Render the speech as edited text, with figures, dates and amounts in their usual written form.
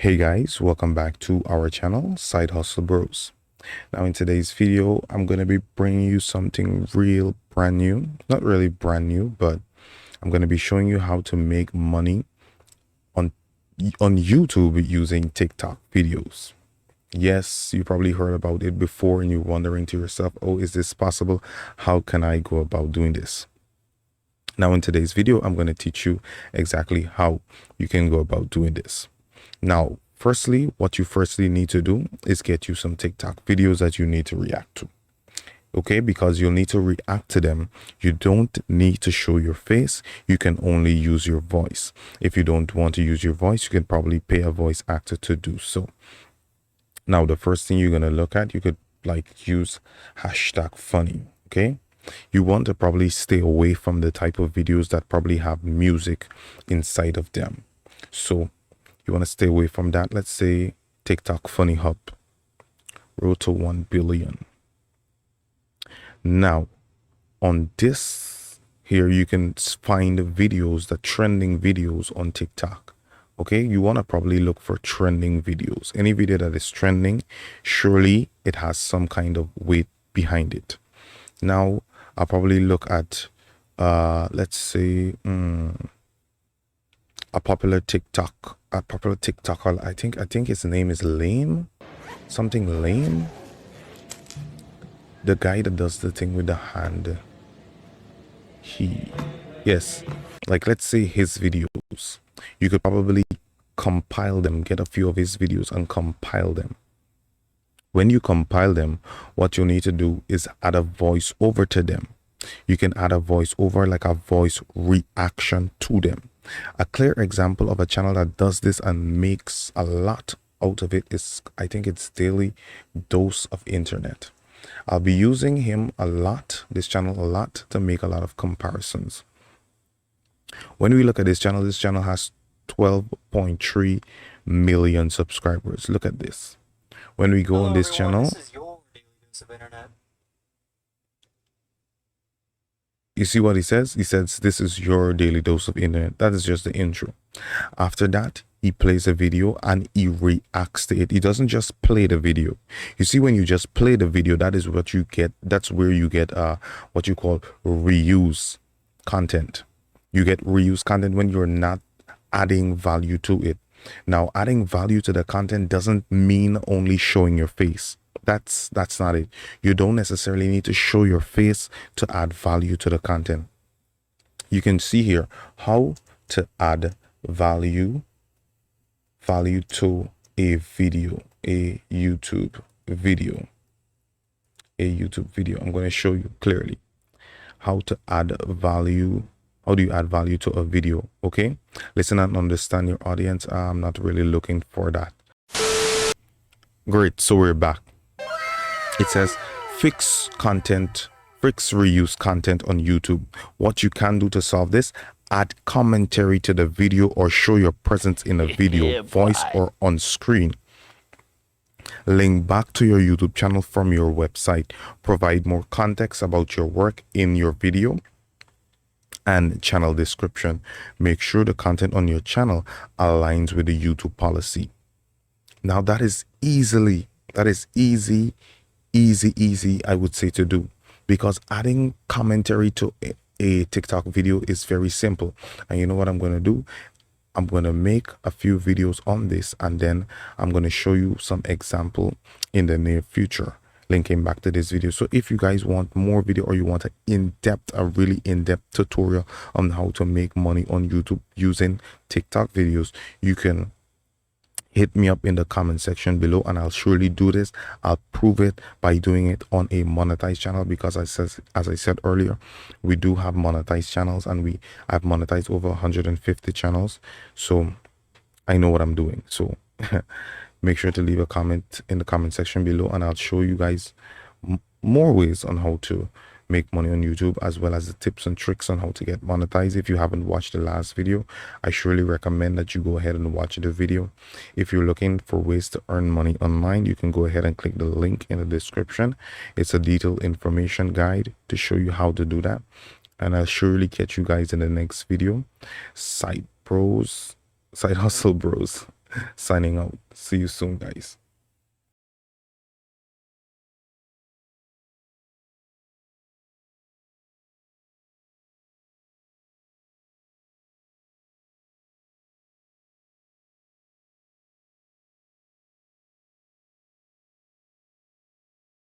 Hey guys, welcome back to our channel, Side Hustle Bros. Now in today's video, I'm going to be bringing you something real brand new. Not really brand new, but I'm going to be showing you how to make money on YouTube using TikTok videos. Yes, you probably heard about it before and you're wondering to yourself, oh, is this possible? How can I go about doing this? Now in today's video, I'm going to teach you exactly how you can go about doing this. Now, firstly, what you firstly need to do is get you some TikTok videos that you need to react to. Okay, because you'll need to react to them. You don't need to show your face. You can only use your voice. If you don't want to use your voice, you can probably pay a voice actor to do so. Now, the first thing you're going to look at, you could use hashtag funny. Okay, you want to probably stay away from the type of videos that probably have music inside of them. So you want to stay away from that. Let's say TikTok Funny Hub, road to 1 billion. Now, on this here, you can find videos, the trending videos on TikTok. Okay, you want to probably look for trending videos. Any video that is trending, surely it has some kind of weight behind it. Now, I'll probably look at, let's say, a popular TikToker. I think his name is Lame, something Lame. The guy that does the thing with the hand. Yes, let's say his videos. You could probably compile them, get a few of his videos and compile them. When you compile them, what you need to do is add a voice over to them. You can add a voice over, like a voice reaction to them. A clear example of a channel that does this and makes a lot out of it is, I think it's Daily Dose of Internet. I'll be using him a lot, this channel a lot, to make a lot of comparisons. When we look at this channel has 12.3 million subscribers. Look at this. When we go on this channel, this is your Daily Dose of Internet. You see what he says? He says, this is your daily dose of internet. That is just the intro. After that, he plays a video and he reacts to it. He doesn't just play the video. You see, when you just play the video, that is what you get. That's where you get what you call reuse content. You get reuse content when you're not adding value to it. Now, adding value to the content doesn't mean only showing your face. That's not it. You don't necessarily need to show your face to add value to the content. You can see here how to add value to a video, a YouTube video. I'm going to show you clearly how to add value. How do you add value to a video? Okay, listen and understand your audience. I'm not really looking for that. Great, so we're back. It says fix reuse content on YouTube. What you can do to solve this: add commentary to the video or show your presence in a video, voice or on screen. Link back to your YouTube channel from your website. Provide more context about your work in your video and channel description. Make sure the content on your channel aligns with the YouTube policy. Now that is easy, I would say, to do, because adding commentary to a TikTok video is very simple. And you know what I'm going to do? I'm going to make a few videos on this and then I'm going to show you some example in the near future, linking back to this video. So if you guys want more video or you want a really in-depth tutorial on how to make money on YouTube using TikTok videos, you can hit me up in the comment section below and I'll surely do this. I'll prove it by doing it on a monetized channel, because as I said earlier, we do have monetized channels and I've monetized over 150 channels. So I know what I'm doing. So make sure to leave a comment in the comment section below and I'll show you guys more ways on how to make money on YouTube, as well as the tips and tricks on how to get monetized. If you haven't watched the last video, I surely recommend that you go ahead and watch the video. If you're looking for ways to earn money online, you can go ahead and click the link in the description. It's a detailed information guide to show you how to do that. And I'll surely catch you guys in the next video. Side Hustle Bros. Signing out. See you soon, guys.